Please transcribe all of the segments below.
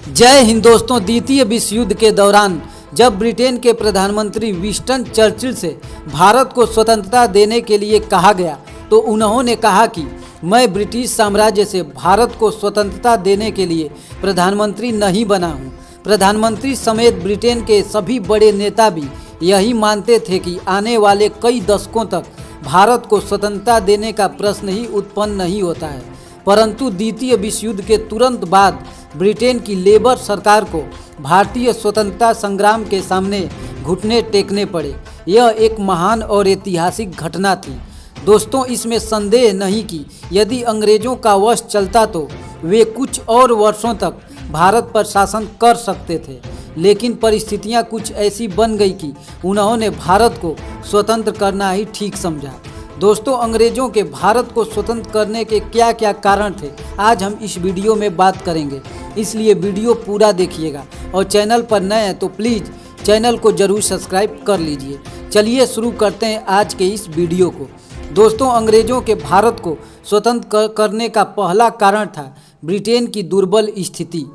जय हिंद दोस्तों। द्वितीय विश्व युद्ध के दौरान जब ब्रिटेन के प्रधानमंत्री विंस्टन चर्चिल से भारत को स्वतंत्रता देने के लिए कहा गया तो उन्होंने कहा कि मैं ब्रिटिश साम्राज्य से भारत को स्वतंत्रता देने के लिए प्रधानमंत्री नहीं बना हूँ। प्रधानमंत्री समेत ब्रिटेन के सभी बड़े नेता भी यही मानते थे कि आने वाले कई दशकों तक भारत को स्वतंत्रता देने का प्रश्न ही उत्पन्न नहीं होता है। परंतु द्वितीय विश्व युद्ध के तुरंत बाद ब्रिटेन की लेबर सरकार को भारतीय स्वतंत्रता संग्राम के सामने घुटने टेकने पड़े। यह एक महान और ऐतिहासिक घटना थी दोस्तों। इसमें संदेह नहीं कि यदि अंग्रेजों का वश चलता तो वे कुछ और वर्षों तक भारत पर शासन कर सकते थे, लेकिन परिस्थितियां कुछ ऐसी बन गई कि उन्होंने भारत को स्वतंत्र करना ही ठीक समझा। दोस्तों, अंग्रेजों के भारत को स्वतंत्र करने के क्या क्या कारण थे, आज हम इस वीडियो में बात करेंगे, इसलिए वीडियो पूरा देखिएगा। और चैनल पर नए हैं तो प्लीज़ चैनल को ज़रूर सब्सक्राइब कर लीजिए। चलिए शुरू करते हैं आज के इस वीडियो को। दोस्तों, अंग्रेजों के भारत को स्वतंत्र करने का पहला कारण था ब्रिटेन की दुर्बल स्थिति।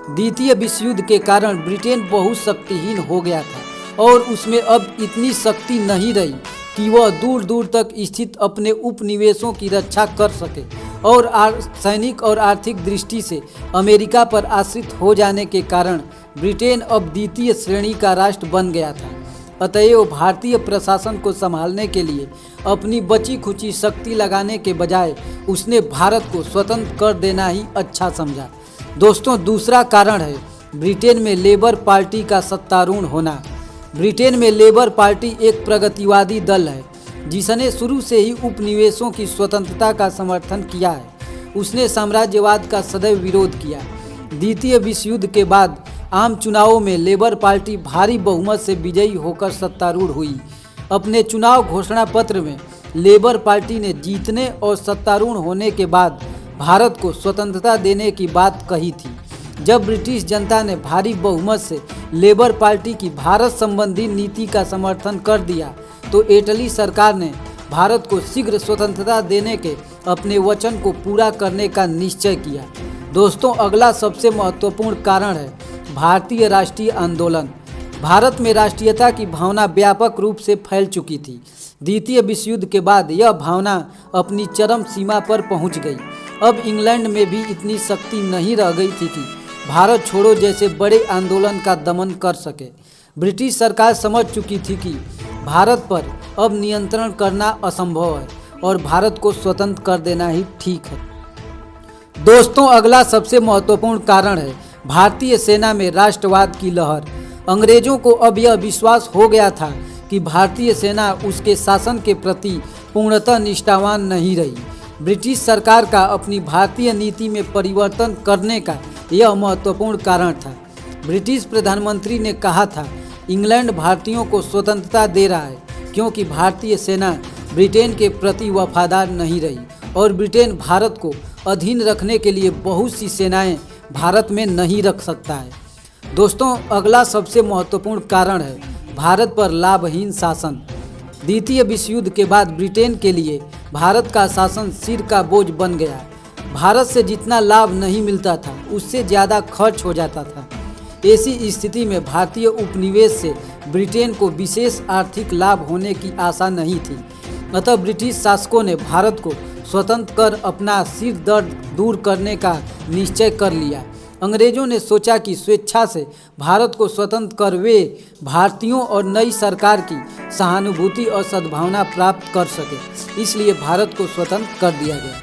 द्वितीय विश्व युद्ध के कारण ब्रिटेन बहुत शक्तिहीन हो गया था और उसमें अब इतनी शक्ति नहीं रही कि वह दूर दूर तक स्थित अपने उपनिवेशों की रक्षा कर सके और सैनिक और आर्थिक दृष्टि से अमेरिका पर आश्रित हो जाने के कारण ब्रिटेन अब द्वितीय श्रेणी का राष्ट्र बन गया था। अतएव भारतीय प्रशासन को संभालने के लिए अपनी बची खुची शक्ति लगाने के बजाय उसने भारत को स्वतंत्र कर देना ही अच्छा समझा। दोस्तों, दूसरा कारण है ब्रिटेन में लेबर पार्टी का सत्तारूढ़ होना। ब्रिटेन में लेबर पार्टी एक प्रगतिवादी दल है जिसने शुरू से ही उपनिवेशों की स्वतंत्रता का समर्थन किया है। उसने साम्राज्यवाद का सदैव विरोध किया। द्वितीय विश्व युद्ध के बाद आम चुनावों में लेबर पार्टी भारी बहुमत से विजयी होकर सत्तारूढ़ हुई। अपने चुनाव घोषणा पत्र में लेबर पार्टी ने जीतने और सत्तारूढ़ होने के बाद भारत को स्वतंत्रता देने की बात कही थी। जब ब्रिटिश जनता ने भारी बहुमत से लेबर पार्टी की भारत संबंधी नीति का समर्थन कर दिया तो इटली सरकार ने भारत को शीघ्र स्वतंत्रता देने के अपने वचन को पूरा करने का निश्चय किया। दोस्तों, अगला सबसे महत्वपूर्ण कारण है भारतीय राष्ट्रीय आंदोलन। भारत में राष्ट्रीयता की भावना व्यापक रूप से फैल चुकी थी। द्वितीय विश्व युद्ध के बाद यह भावना अपनी चरम सीमा पर पहुंच गई। अब इंग्लैंड में भी इतनी शक्ति नहीं रह गई थी कि भारत छोड़ो जैसे बड़े आंदोलन का दमन कर सके। ब्रिटिश सरकार समझ चुकी थी कि भारत पर अब नियंत्रण करना असंभव है और भारत को स्वतंत्र कर देना ही ठीक है। दोस्तों, अगला सबसे महत्वपूर्ण कारण है भारतीय सेना में राष्ट्रवाद की लहर। अंग्रेजों को अब यह विश्वास हो गया था कि भारतीय सेना उसके शासन के प्रति पूर्णतः निष्ठावान नहीं रही। ब्रिटिश सरकार का अपनी भारतीय नीति में परिवर्तन करने का यह महत्वपूर्ण कारण था। ब्रिटिश प्रधानमंत्री ने कहा था इंग्लैंड भारतीयों को स्वतंत्रता दे रहा है क्योंकि भारतीय सेना ब्रिटेन के प्रति वफादार नहीं रही और ब्रिटेन भारत को अधीन रखने के लिए बहुत सी सेनाएं भारत में नहीं रख सकता है। दोस्तों, अगला सबसे महत्वपूर्ण कारण है भारत पर लाभहीन शासन। द्वितीय विश्व युद्ध के बाद ब्रिटेन के लिए भारत का शासन सिर का बोझ बन गया। भारत से जितना लाभ नहीं मिलता था उससे ज़्यादा खर्च हो जाता था। ऐसी स्थिति में भारतीय उपनिवेश से ब्रिटेन को विशेष आर्थिक लाभ होने की आशा नहीं थी। अतः ब्रिटिश शासकों ने भारत को स्वतंत्र कर अपना सिर दर्द दूर करने का निश्चय कर लिया। अंग्रेजों ने सोचा कि स्वेच्छा से भारत को स्वतंत्र कर वे भारतीयों और नई सरकार की सहानुभूति और सद्भावना प्राप्त कर सके, इसलिए भारत को स्वतंत्र कर दिया गया।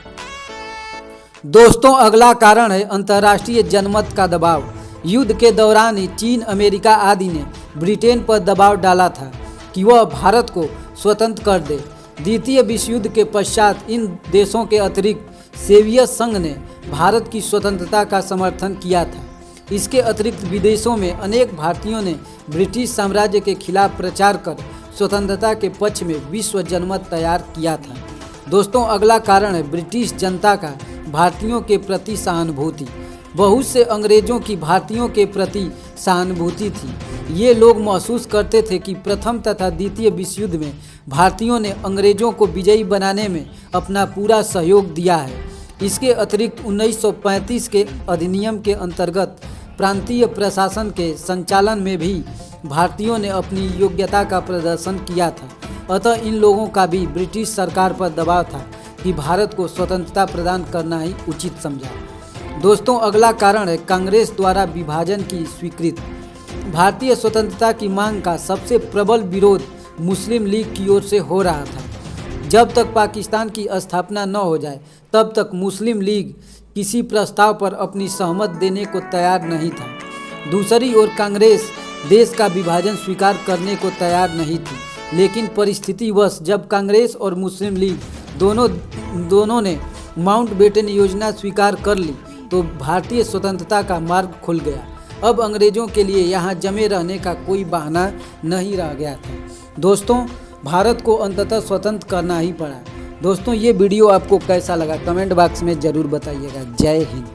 दोस्तों, अगला कारण है अंतर्राष्ट्रीय जनमत का दबाव। युद्ध के दौरान ही चीन, अमेरिका आदि ने ब्रिटेन पर दबाव डाला था कि वह भारत को स्वतंत्र कर दे। द्वितीय विश्व युद्ध के पश्चात इन देशों के अतिरिक्त सोवियत संघ ने भारत की स्वतंत्रता का समर्थन किया था। इसके अतिरिक्त विदेशों में अनेक भारतीयों ने ब्रिटिश साम्राज्य के खिलाफ प्रचार कर स्वतंत्रता के पक्ष में विश्व जनमत तैयार किया था। दोस्तों, अगला कारण है ब्रिटिश जनता का भारतीयों के प्रति सहानुभूति। बहुत से अंग्रेजों की भारतीयों के प्रति सहानुभूति थी। ये लोग महसूस करते थे कि प्रथम तथा द्वितीय विश्व युद्ध में भारतीयों ने अंग्रेजों को विजयी बनाने में अपना पूरा सहयोग दिया है। इसके अतिरिक्त 1935 के अधिनियम के अंतर्गत प्रांतीय प्रशासन के संचालन में भी भारतीयों ने अपनी योग्यता का प्रदर्शन किया था। अतः इन लोगों का भी ब्रिटिश सरकार पर दबाव था कि भारत को स्वतंत्रता प्रदान करना ही उचित समझा। दोस्तों, अगला कारण है कांग्रेस द्वारा विभाजन की स्वीकृति। भारतीय स्वतंत्रता की मांग का सबसे प्रबल विरोध मुस्लिम लीग की ओर से हो रहा था। जब तक पाकिस्तान की स्थापना न हो जाए तब तक मुस्लिम लीग किसी प्रस्ताव पर अपनी सहमत देने को तैयार नहीं था। दूसरी ओर कांग्रेस देश का विभाजन स्वीकार करने को तैयार नहीं थी, लेकिन परिस्थितिवश जब कांग्रेस और मुस्लिम लीग दोनों ने माउंटबेटन योजना स्वीकार कर ली तो भारतीय स्वतंत्रता का मार्ग खुल गया। अब अंग्रेजों के लिए यहाँ जमे रहने का कोई बहाना नहीं रह गया था। दोस्तों, भारत को अंततः स्वतंत्र करना ही पड़ा। दोस्तों, ये वीडियो आपको कैसा लगा कमेंट बॉक्स में ज़रूर बताइएगा। जय हिंद।